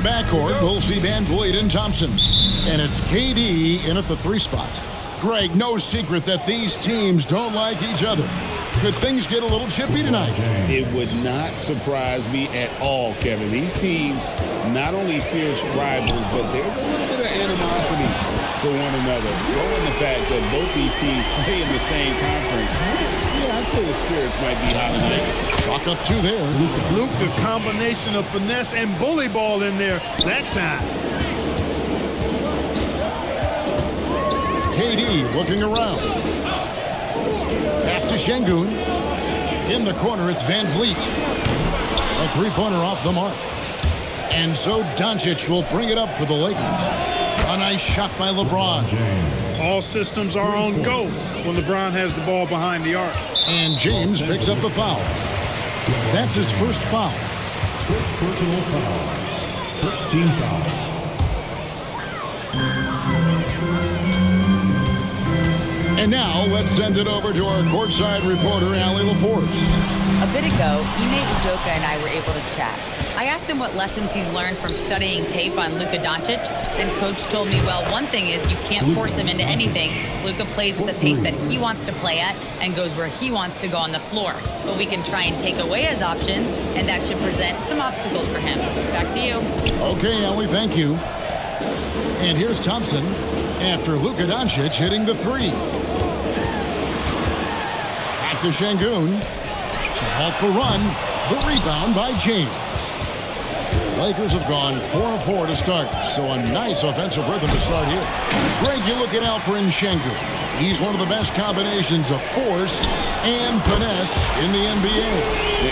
backcourt, we'll see Van Vliet and Thompson. And it's KD in at the 3 spot. Greg, no secret that these teams don't like each other. Could things get a little chippy tonight? It would not surprise me at all, Kevin. These teams, not only fierce rivals, but there's a little bit of animosity for one another. Throw in the fact that both these teams play in the same conference. Yeah, I'd say the spirits might be high tonight. Chalk up 2 there. Luka, combination of finesse and bully ball in there that time. KD looking around. Pass to Şengün. In the corner, it's Van Vliet. A 3-pointer off the mark. And so Doncic will bring it up for the Lakers. A nice shot by LeBron. All systems are on go when LeBron has the ball behind the arc. And James picks up the foul. That's his first foul. First personal foul. First team foul. And now let's send it over to our courtside reporter, Allie LaForce. A bit ago, Ime Udoka and I were able to chat. I asked him what lessons he's learned from studying tape on Luka Doncic, and Coach told me, well, one thing is you can't force him into anything. Luka plays at the pace that he wants to play at and goes where he wants to go on the floor. But we can try and take away his options, and that should present some obstacles for him. Back to you. Okay, Allie, thank you. And here's Thompson after Luka Doncic hitting the 3. Back to Şengün to halt the run. The rebound by James. Lakers have gone 4 of 4 to start, so a nice offensive rhythm to start here. Greg, you look at Alperen Şengün. He's one of the best combinations of force and finesse in the NBA.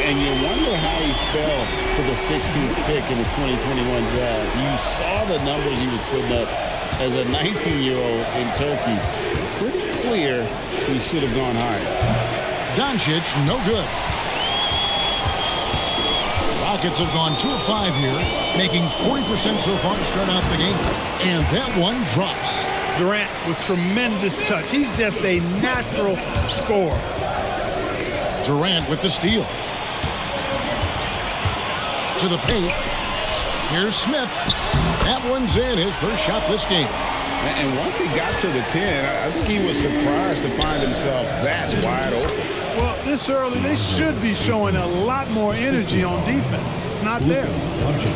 And you wonder how he fell to the 16th pick in the 2021 draft. You saw the numbers he was putting up as a 19-year-old in Turkey. Pretty clear he should have gone higher. Doncic, no good. Rockets have gone 2 of 5 here, making 40% so far to start out the game. And that one drops. Durant with tremendous touch. He's just a natural scorer. Durant with the steal. To the paint. Here's Smith. That one's in, his first shot this game. And once he got to the 10, I think he was surprised to find himself that wide open. Well, this early, they should be showing a lot more energy on defense. It's not there.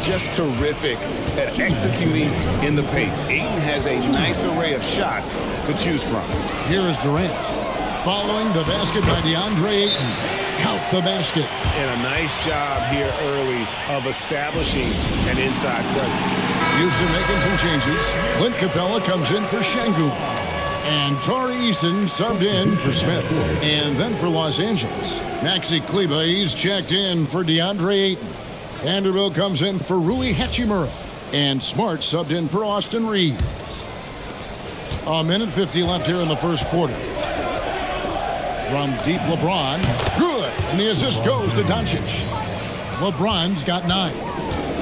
Just terrific at executing in the paint. Ayton has a nice array of shots to choose from. Here is Durant. Following the basket by DeAndre Ayton. Count the basket. And a nice job here early of establishing an inside presence. Houston making some changes. Clint Capella comes in for Şengün. And Tari Eason subbed in for Smith. And then for Los Angeles, Maxi Kleber, he's checked in for DeAndre Ayton. Vanderbilt comes in for Rui Hachimura. And Smart subbed in for Austin Reeves. 1:50 left here in the first quarter. From deep, LeBron. Good. And the assist goes to Doncic. LeBron's got 9.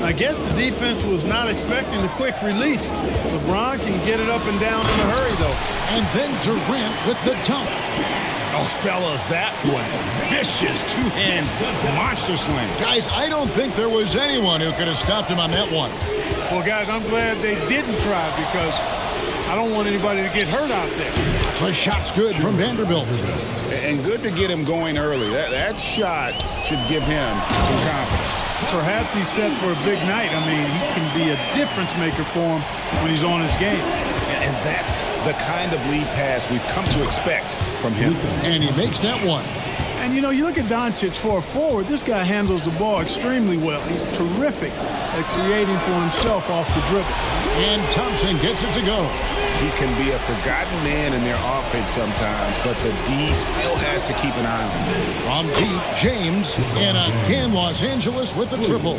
I guess the defense was not expecting the quick release. LeBron can get it up and down in a hurry, though. And then Durant with the dunk. Oh, fellas, that was a vicious two-hand monster slam. Guys, I don't think there was anyone who could have stopped him on that one. Well, guys, I'm glad they didn't try because I don't want anybody to get hurt out there. The shot's good from Vanderbilt. And good to get him going early. That shot should give him some confidence. Perhaps he's set for a big night. I mean, he can be a difference maker for him when he's on his game. And that's the kind of lead pass we've come to expect from him. And he makes that one. And, you know, you look at Doncic for a forward, this guy handles the ball extremely well. He's terrific at creating for himself off the dribble. And Thompson gets it to go. He can be a forgotten man in their offense sometimes, but the D still has to keep an eye on him. From deep, James, and again Los Angeles with the triple.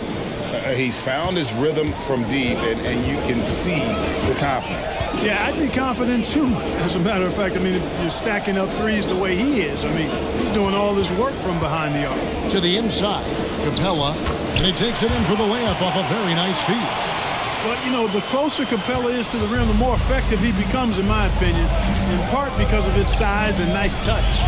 He's found his rhythm from deep, and you can see the confidence. Yeah, I'd be confident too. As a matter of fact, I mean, if you're stacking up threes the way he is, I mean, he's doing all this work from behind the arc. To the inside, Capella, and he takes it in for the layup off a very nice feed. But, you know, the closer Capella is to the rim, the more effective he becomes, in my opinion, in part because of his size and nice touch.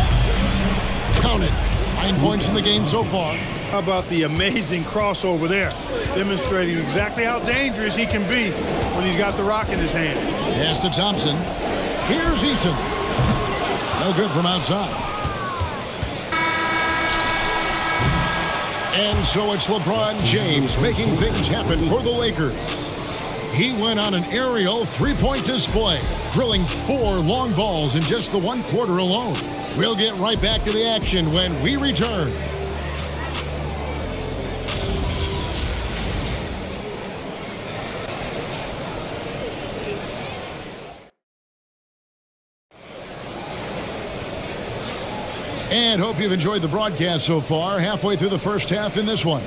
Count it. 9 points in the game so far. How about the amazing crossover there, demonstrating exactly how dangerous he can be when he's got the rock in his hand. Pass to Thompson. Here's Eason. No good from outside. And so it's LeBron James making things happen for the Lakers. He went on an aerial three-point display, drilling 4 long balls in just the 1 quarter alone. We'll get right back to the action when we return. And hope you've enjoyed the broadcast so far, halfway through the first half in this one.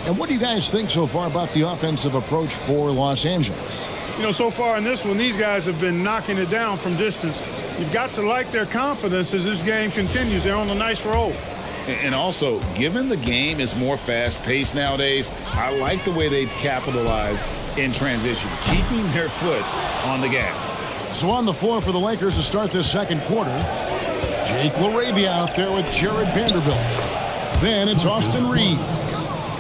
And what do you guys think so far about the offensive approach for Los Angeles? You know, so far in this one, these guys have been knocking it down from distance. You've got to like their confidence as this game continues. They're on a nice roll. And also, given the game is more fast-paced nowadays, I like the way they've capitalized in transition, keeping their foot on the gas. So on the floor for the Lakers to start this second quarter, Jake LaRavia out there with Jared Vanderbilt. Then it's Austin Reed.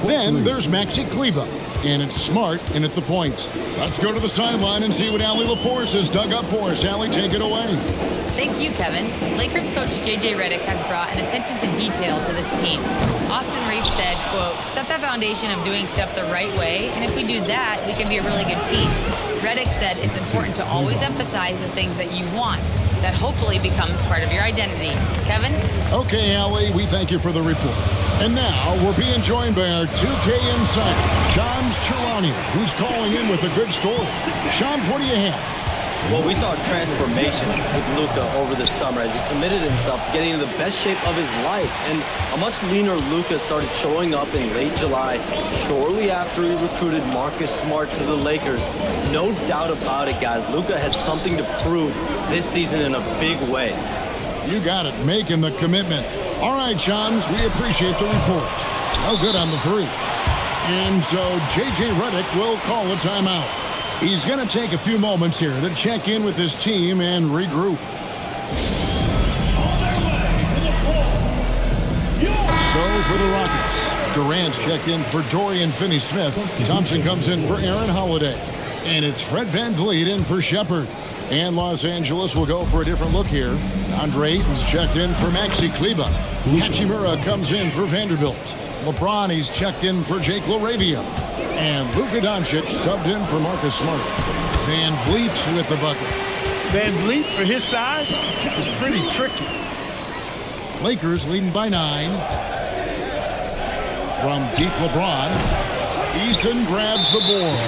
Then there's Maxi Kleber. And it's Smart in at the point. Let's go to the sideline and see what Allie LaForce has dug up for us. Allie, take it away. Thank you, Kevin. Lakers coach J.J. Redick has brought an attention to detail to this team. Austin Reeves said, quote, set the foundation of doing stuff the right way, and if we do that, we can be a really good team. Redick said it's important to always emphasize the things that you want. That hopefully becomes part of your identity. Kevin? Okay, Allie, we thank you for the report. And now we're being joined by our 2K insider, Shams Charania, who's calling in with a good story. Shams, what do you have? Well, we saw a transformation with Luka over the summer as he committed himself to getting into the best shape of his life. And a much leaner Luka started showing up in late July, shortly after he recruited Marcus Smart to the Lakers. No doubt about it, guys. Luka has something to prove this season in a big way. You got it, making the commitment. All right, Shams, we appreciate the report. No good on the three. And so J.J. Redick will call a timeout. He's going to take a few moments here to check in with his team and regroup. So for the Rockets, Durant's checked in for Dorian Finney-Smith. Thompson comes in for Aaron Holiday. And it's Fred VanVleet in for Shepard. And Los Angeles will go for a different look here. Andre Ayton's checked in for Maxi Kleber. Hachimura comes in for Vanderbilt. LeBron, he's checked in for Jake LaRavia. And Luka Doncic subbed in for Marcus Smart. VanVleet with the bucket. VanVleet, for his size, is pretty tricky. Lakers leading by 9. From deep LeBron. Eason grabs the board.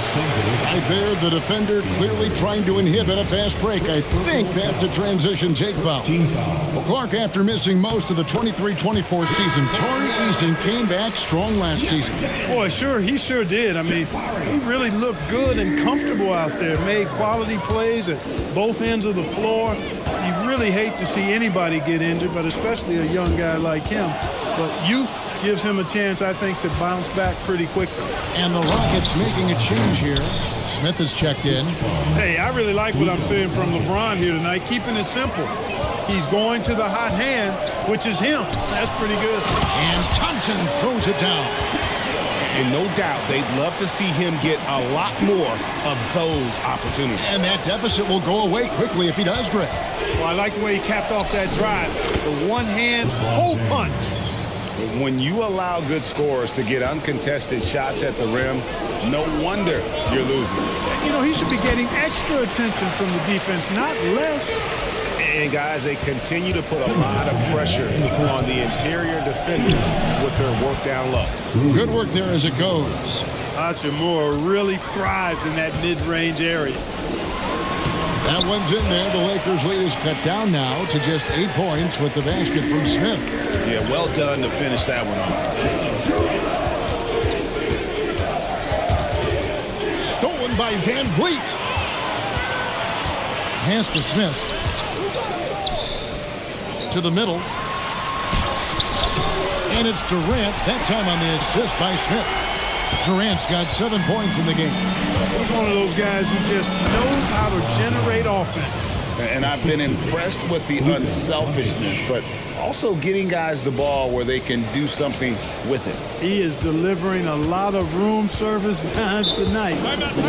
Right there, the defender clearly trying to inhibit a fast break. I think that's a transition take foul. Well, Clark, after missing most of the 23-24 season, Tari Eason came back strong last season. Boy, he sure did. I mean, he really looked good and comfortable out there. Made quality plays at both ends of the floor. You really hate to see anybody get injured, but especially a young guy like him. But youth gives him a chance, I think, to bounce back pretty quickly. And the Rockets making a change here. Smith is checked in. Hey, I really like what I'm seeing from LeBron here tonight, keeping it simple. He's going to the hot hand, which is him. That's pretty good. And Thompson throws it down. And no doubt, they'd love to see him get a lot more of those opportunities. And that deficit will go away quickly if he does, Greg. Well, I like the way he capped off that drive. The one-hand hole punch. When you allow good scorers to get uncontested shots at the rim, no wonder you're losing. You know, he should be getting extra attention from the defense, not less. And, guys, they continue to put a lot of pressure on the interior defenders with their work down low. Good work there as it goes. Hachimura really thrives in that mid-range area. That one's in there. The Lakers' lead is cut down now to just 8 points with the basket from Smith. Yeah, well done to finish that one off. Stolen by VanVleet. Pass to Smith. To the middle. And it's Durant, that time on the assist by Smith. Durant's got 7 points in the game. He's one of those guys who just knows how to generate offense. And I've been impressed with the unselfishness, but also getting guys the ball where they can do something with it. He is delivering a lot of room service dimes tonight.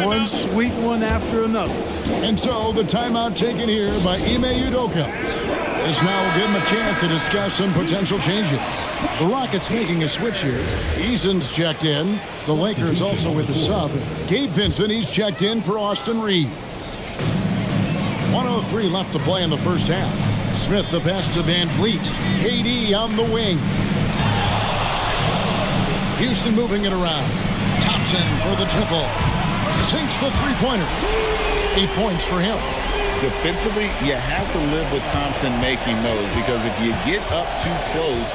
One sweet one after another. And so the timeout taken here by Ime Udoka. This now will give him a chance to discuss some potential changes. The Rockets making a switch here. Eason's checked in. The Lakers also with the sub. Gabe Vincent, he's checked in for Austin Reeves. 1:03 left to play in the first half. Smith the pass to Van Vliet. KD on the wing. Houston moving it around. Thompson for the triple. Sinks the three-pointer. 8 points for him. Defensively, you have to live with Thompson making those, because if you get up too close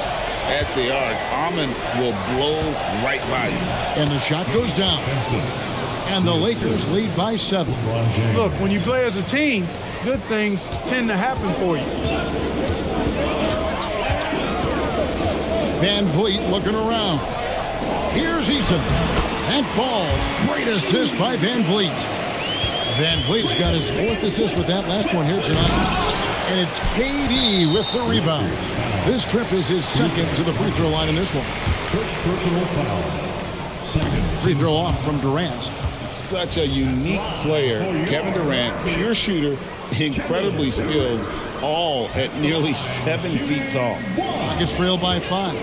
at the arc, Amon will blow right by you. And the shot goes down. And the Lakers lead by 7. Look, when you play as a team, good things tend to happen for you. Van Vliet looking around. Here's Eason. And falls. Great assist by Van Vliet. Van Vliet's got his 4th assist with that last one here tonight. And it's KD with the rebound. This trip is his 2nd to the free throw line in this one. First personal foul. Free throw off from Durant. Such a unique player. Kevin Durant, pure shooter, incredibly skilled, all at nearly 7 feet tall. Rockets trail by 5.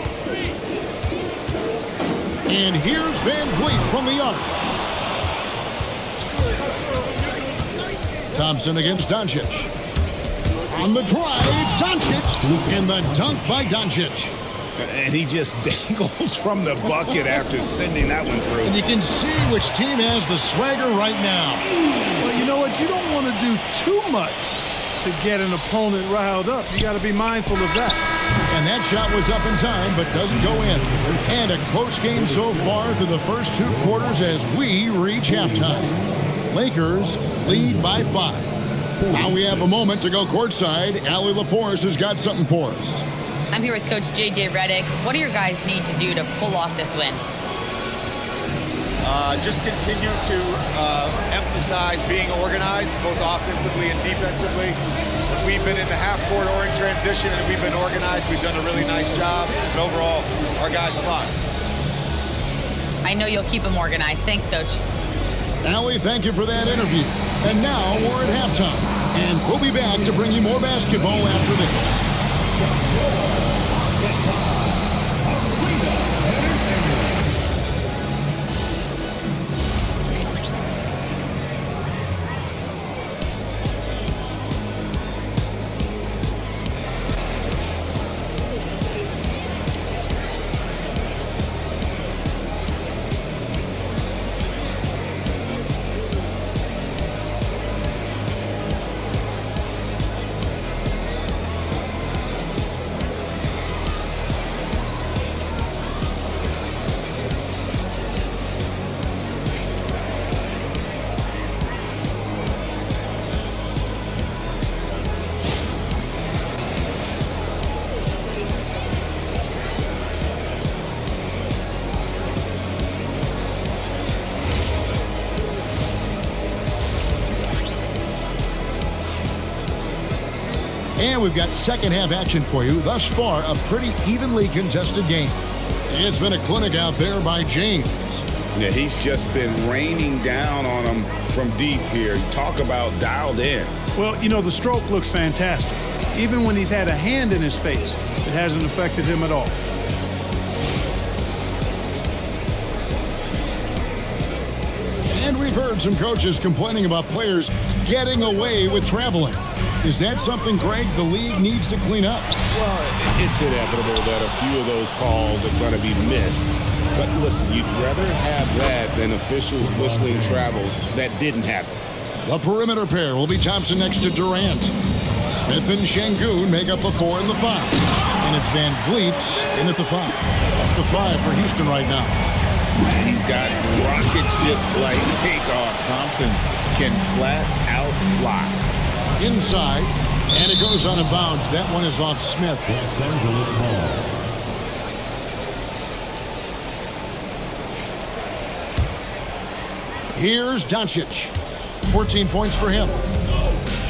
And here's Van Vliet from the arc. Thompson against Doncic. On the drive, Doncic. And the dunk by Doncic. And he just dangles from the bucket after sending that one through. And you can see which team has the swagger right now. Well, you know what? You don't want to do too much to get an opponent riled up. You got to be mindful of that. And that shot was up in time, but doesn't go in. And a close game so far through the first 2 quarters as we reach halftime. Lakers lead by 5. Now we have a moment to go courtside. Allie LaForce has got something for us. I'm here with Coach J.J. Redick. What do your guys need to do to pull off this win? Just continue to emphasize being organized, both offensively and defensively. When we've been in the half-court or in transition and we've been organized, we've done a really nice job. And overall, our guys fought. I know you'll keep them organized. Thanks, Coach. Allie, thank you for that interview. And now we're at halftime. And we'll be back to bring you more basketball after this. And we've got second half action for you. Thus far, a pretty evenly contested game. It's been a clinic out there by James. Yeah, he's just been raining down on them from deep here. Talk about dialed in. Well, you know, the stroke looks fantastic. Even when he's had a hand in his face, it hasn't affected him at all. And we've heard some coaches complaining about players getting away with traveling. Is that something, Greg, the league needs to clean up? Well, it's inevitable that a few of those calls are going to be missed. But listen, you'd rather have that than officials whistling travels that didn't happen. The perimeter pair will be Thompson next to Durant. Smith and Şengün make up the 4 and the 5. And it's Van Vliet in at the 5. That's the 5 for Houston right now. He's got rocket ship-like takeoff. Thompson can flat out fly. Inside, and it goes on a bounce. That one is off Smith. Los Angeles ball. Here's Doncic. 14 points for him.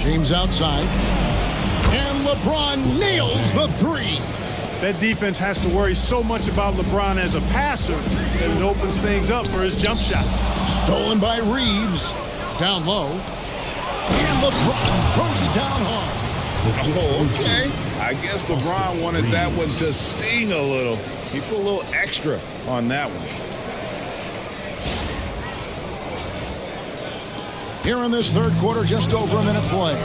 James outside. And LeBron nails the three. That defense has to worry so much about LeBron as a passer that it opens things up for his jump shot. Stolen by Reeves. Down low. And LeBron throws it down hard. Oh, okay. I guess LeBron wanted that one to sting a little. He put a little extra on that one. Here in this third quarter, just over a minute play.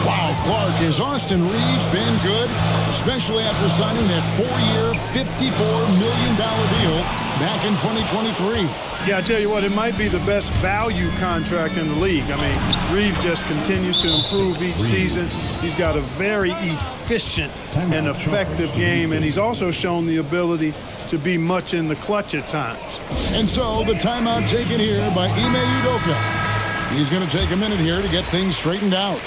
Wow, Clark, has Austin Reeves been good? Especially after signing that 4-year, $54 million deal back in 2023. Yeah, I tell you what, it might be the best value contract in the league. I mean, Reeves just continues to improve each season. He's got a very efficient and effective game, and he's also shown the ability to be much in the clutch at times. And so the timeout taken here by Ime Udoka. He's going to take a minute here to get things straightened out.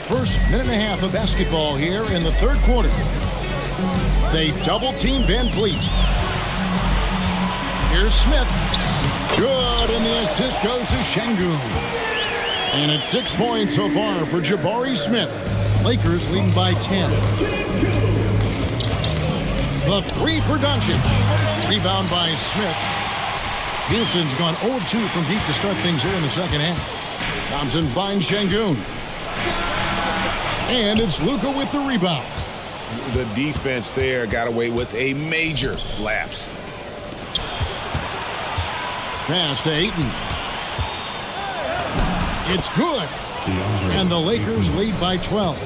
First minute and a half of basketball here in the third quarter. They double-team Van Fleet. Here's Smith. Good, and the assist goes to Şengün. And it's 6 points so far for Jabari Smith. Lakers leading by 10. The three for Doncic. Rebound by Smith. Houston's gone 0-2 from deep to start things here in the second half. Thompson finds Şengün. And it's Luka with the rebound. The defense there got away with a major lapse. Pass to Ayton. It's good. And the Lakers lead by 12.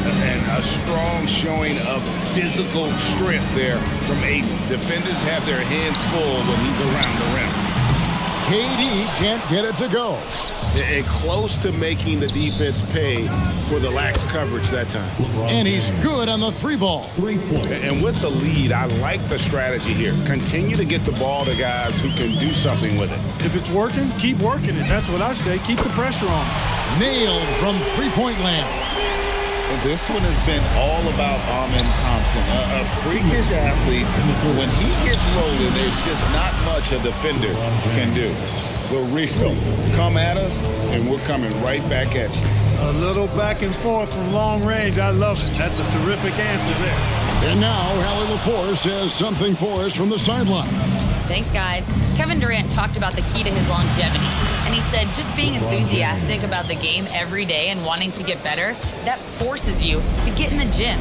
And a strong showing of physical strength there from Ayton. Defenders have their hands full when he's around the rim. KD can't get it to go. And close to making the defense pay for the lax coverage that time. And he's good on the three ball. 3 points. And with the lead, I like the strategy here. Continue to get the ball to guys who can do something with it. If it's working, keep working it. That's what I say. Keep the pressure on. Nailed from three-point land. And this one has been all about Amen Thompson, a freakish athlete. When he gets rolling, there's just not much a defender can do. The real come at us, and we're coming right back at you. A little back and forth from long range. I love it. That's a terrific answer there. And now, Hallie LaForce says something for us from the sideline. Thanks, guys. Kevin Durant talked about the key to his longevity. And he said just being enthusiastic about the game every day and wanting to get better, that forces you to get in the gym.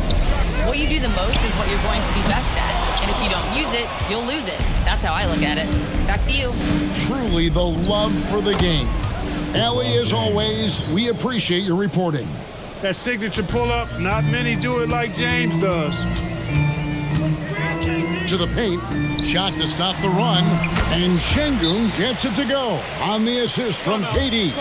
What you do the most is what you're going to be best at. And if you don't use it, you'll lose it. That's how I look at it. Back to you. Truly the love for the game. Allie, as always, we appreciate your reporting. That signature pull-up, not many do it like James does. To the paint, shot to stop the run, and Şengün gets it to go on the assist from KD.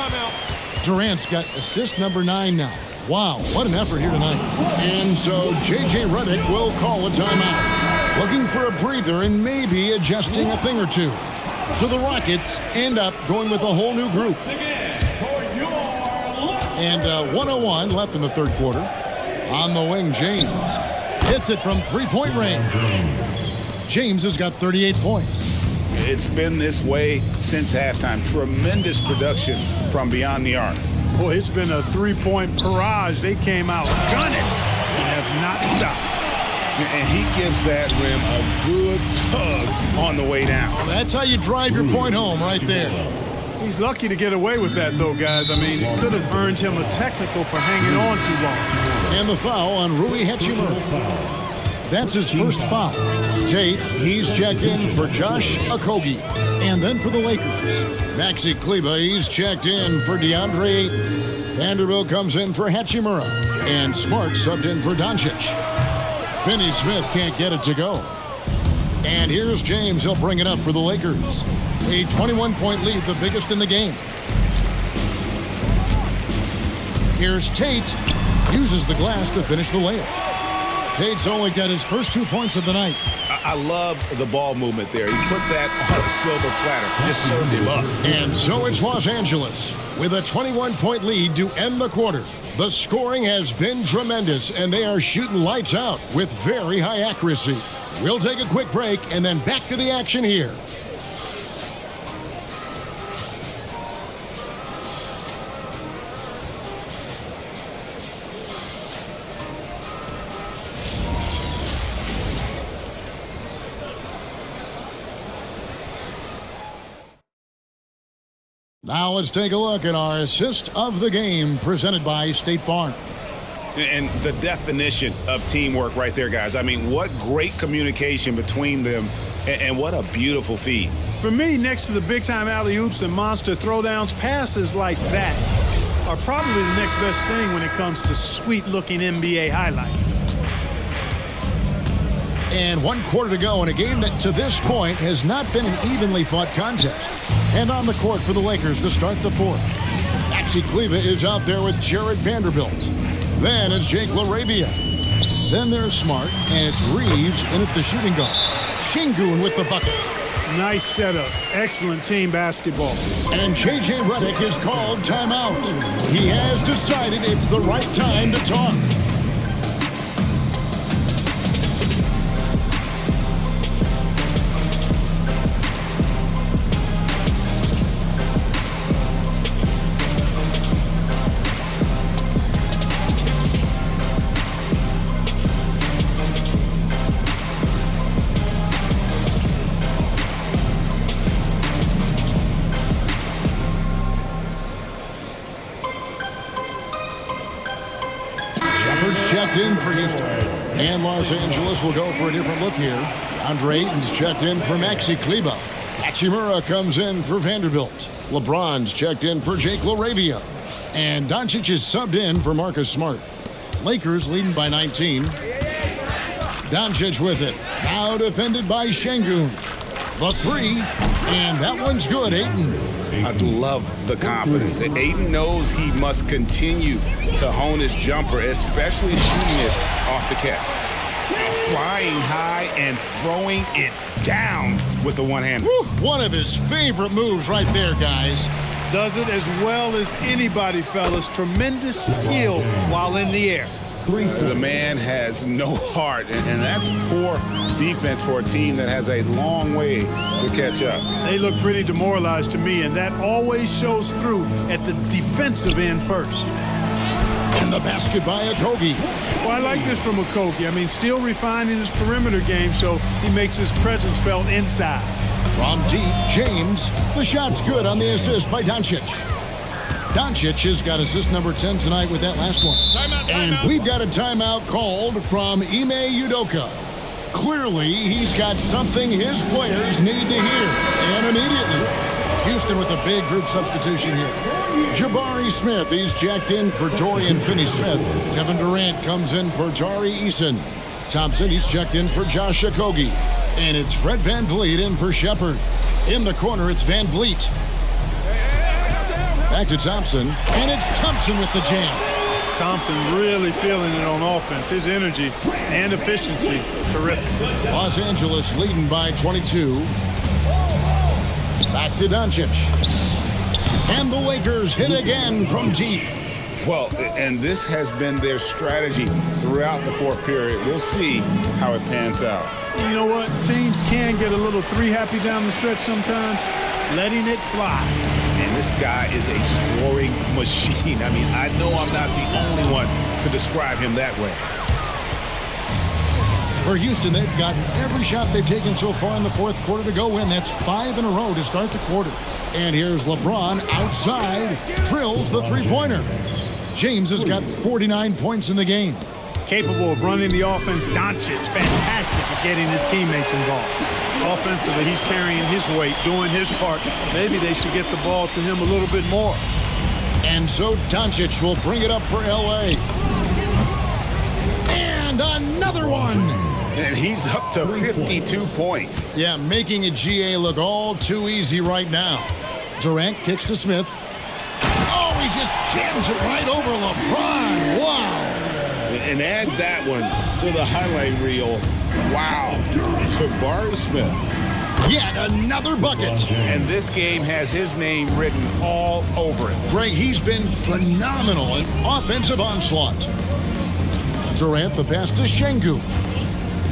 Durant's got assist number 9 now. Wow, what an effort here tonight. And so J.J. Redick will call a timeout, looking for a breather and maybe adjusting a thing or two. So the Rockets end up going with a whole new group. And 101 left in the third quarter. On the wing, James hits it from three-point range. James has got 38 points. It's been this way since halftime. Tremendous production from beyond the arc. Boy, it's been a three-point barrage. They came out gunning and have not stopped. And he gives that rim a good tug on the way down. That's how you drive your point home right there. He's lucky to get away with that, though, guys. I mean, it could have earned him a technical for hanging on too long. And the foul on Rui Hachimura. That's his first foul. Tate, he's checked in for Josh Okogie. And then for the Lakers, Maxi Kleber, he's checked in for DeAndre Ayton. Vanderbilt comes in for Hachimura. And Smart subbed in for Doncic. Finney Smith can't get it to go. And here's James. He'll bring it up for the Lakers. A 21-point lead, the biggest in the game. Here's Tate. Uses the glass to finish the layup. Tate's only got his first 2 points of the night. I love the ball movement there. He put that on a silver platter. Just served him up. And so it's Los Angeles with a 21-point lead to end the quarter. The scoring has been tremendous, and they are shooting lights out with very high accuracy. We'll take a quick break and then back to the action here. Now let's take a look at our assist of the game presented by State Farm. And the definition of teamwork right there, guys. I mean, what great communication between them, and what a beautiful feed. For me, next to the big-time alley-oops and monster throwdowns, passes like that are probably the next best thing when it comes to sweet-looking NBA highlights. And 1 quarter to go in a game that to this point has not been an evenly fought contest. And on the court for the Lakers to start the fourth. Maxi Kleber is out there with Jared Vanderbilt. Then it's Jake LaRavia. Then there's Smart, and it's Reeves in at the shooting guard. Şengün with the bucket. Nice setup. Excellent team basketball. And J.J. Redick is called timeout. He has decided it's the right time to talk. Checked in for Houston. And Los Angeles will go for a different look here. Andre Ayton's checked in for Maxi Kleber. Hachimura comes in for Vanderbilt. LeBron's checked in for Jake LaRavia. And Doncic is subbed in for Marcus Smart. Lakers leading by 19. Doncic with it. Now defended by Şengün. The three. And that one's good, Ayton. I love the confidence. And Ayton knows he must continue to hone his jumper, especially shooting it off the catch. Flying high and throwing it down with the one-hander. One of his favorite moves right there, guys. Does it as well as anybody, fellas. Tremendous skill while in the air. The man has no heart, and that's poor defense for a team that has a long way to catch up. They look pretty demoralized to me, and that always shows through at the defensive end first. And the basket by Okogie. Well, I like this from Okogie. I mean, still refining his perimeter game so he makes his presence felt inside. From deep, James. The shot's good on the assist by Doncic. Doncic has got assist number 10 tonight with that last one. And we've got a timeout called from Ime Udoka. Clearly, he's got something his players need to hear. And immediately, Houston with a big group substitution here. Jabari Smith, he's jacked in for Dorian Finney-Smith. Kevin Durant comes in for Tari Eason. Thompson, he's checked in for Josh Okogie. And it's Fred VanVleet in for Shepard. In the corner, it's VanVleet. Back to Thompson, and it's Thompson with the jam. Thompson really feeling it on offense. His energy and efficiency, terrific. Los Angeles leading by 22. Back to Doncic. And the Lakers hit again from deep. Well, and this has been their strategy throughout the fourth period. We'll see how it pans out. You know what? Teams can get a little three-happy down the stretch sometimes. Letting it fly. And this guy is a scoring machine. I mean, I know I'm not the only one to describe him that way. For Houston, they've gotten every shot they've taken so far in the fourth quarter to go in. That's 5 in a row to start the quarter. And here's LeBron outside, drills the three-pointer. James has got 49 points in the game. Capable of running the offense. Doncic, fantastic at getting his teammates involved. Offensively, he's carrying his weight, doing his part. Maybe they should get the ball to him a little bit more. And so Doncic will bring it up for L.A. And another one. And he's up to 52 points. Yeah, making a GA look all too easy right now. Durant kicks to Smith. Oh, he just jams it right over LeBron. Wow. And add that one to the highlight reel. Wow. Jabari Smith. Yet another bucket. And this game has his name written all over it. Greg, he's been phenomenal in offensive onslaught. Durant, the pass to Şengün.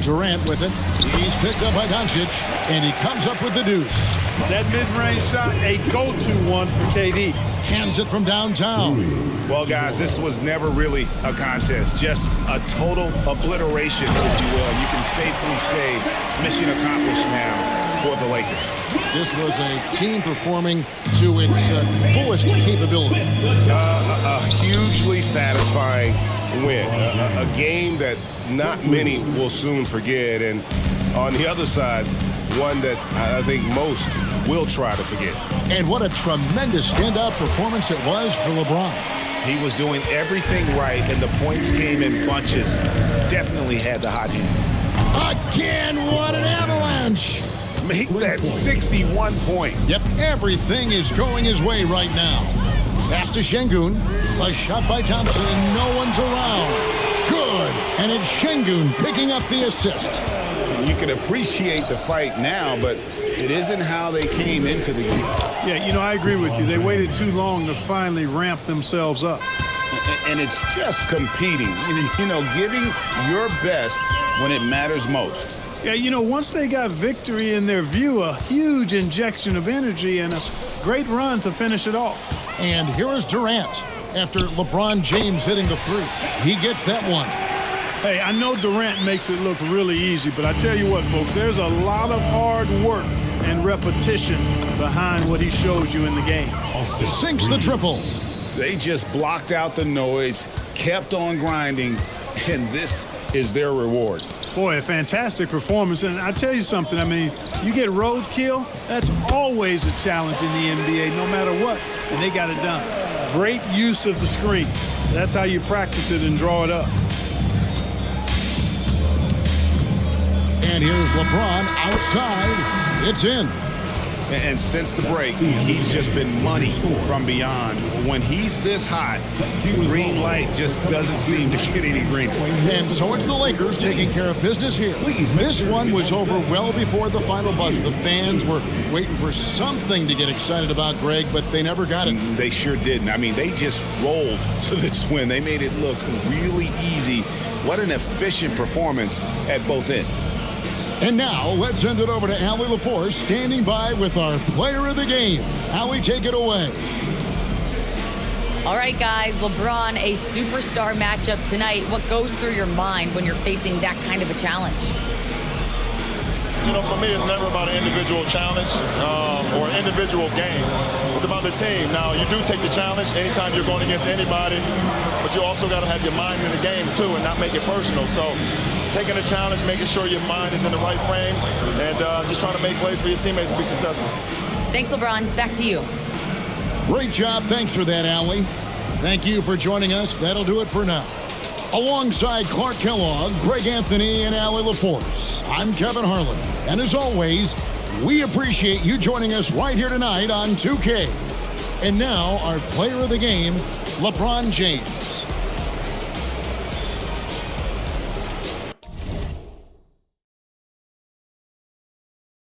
Durant with it. He's picked up by Doncic, and he comes up with the deuce. That mid-range shot, a go-to one for KD. Cans it from downtown. Well, guys, this was never really a contest. Just a total obliteration, if you will. You can safely say mission accomplished now for the Lakers. This was a team performing to its fullest capability. A hugely satisfying win. A game that not many will soon forget. And on the other side, one that I think most will try to forget. And what a tremendous standout performance it was for LeBron. He was doing everything right, and the points came in bunches. Definitely had the hot hand. Again, what an avalanche! Make that 61 points. Yep, everything is going his way right now. Pass to Şengün. A shot by Thompson. No one's around. Good. And it's Şengün picking up the assist. You can appreciate the fight now, but it isn't how they came into the game. Yeah, you know, I agree with you. They waited too long to finally ramp themselves up. And it's just competing, you know, giving your best when it matters most. Yeah, you know, once they got victory in their view, a huge injection of energy and a great run to finish it off. And here is Durant after LeBron James hitting the three. He gets that one. Hey, I know Durant makes it look really easy, but I tell you what, folks, there's a lot of hard work and repetition behind what he shows you in the game. Sinks the triple. They just blocked out the noise, kept on grinding, and this is their reward. Boy, a fantastic performance. And I tell you something, I mean, you get roadkill, that's always a challenge in the NBA, no matter what, and they got it done. Great use of the screen. That's how you practice it and draw it up. And here's LeBron outside. It's in. And since the break, he's just been money from beyond. When he's this hot, green light just doesn't seem to get any greener. And so it's the Lakers taking care of business here. This one was over well before the final buzzer. The fans were waiting for something to get excited about, Greg, but they never got it. They sure didn't. I mean, they just rolled to this win. They made it look really easy. What an efficient performance at both ends. And now, let's send it over to Allie LaForce, standing by with our player of the game. Allie, take it away. All right, guys, LeBron, a superstar matchup tonight. What goes through your mind when you're facing that kind of a challenge? You know, for me, it's never about an individual challenge or an individual game. It's about the team. Now, you do take the challenge anytime you're going against anybody, but you also got to have your mind in the game, too, and not make it personal. So, taking the challenge, making sure your mind is in the right frame, and just trying to make plays for your teammates to be successful. Thanks, LeBron. Back to you. Great job. Thanks for that, Allie. Thank you for joining us. That'll do it for now. Alongside Clark Kellogg, Greg Anthony, and Allie LaForce, I'm Kevin Harlan. And as always, we appreciate you joining us right here tonight on 2K. And now, our player of the game, LeBron James.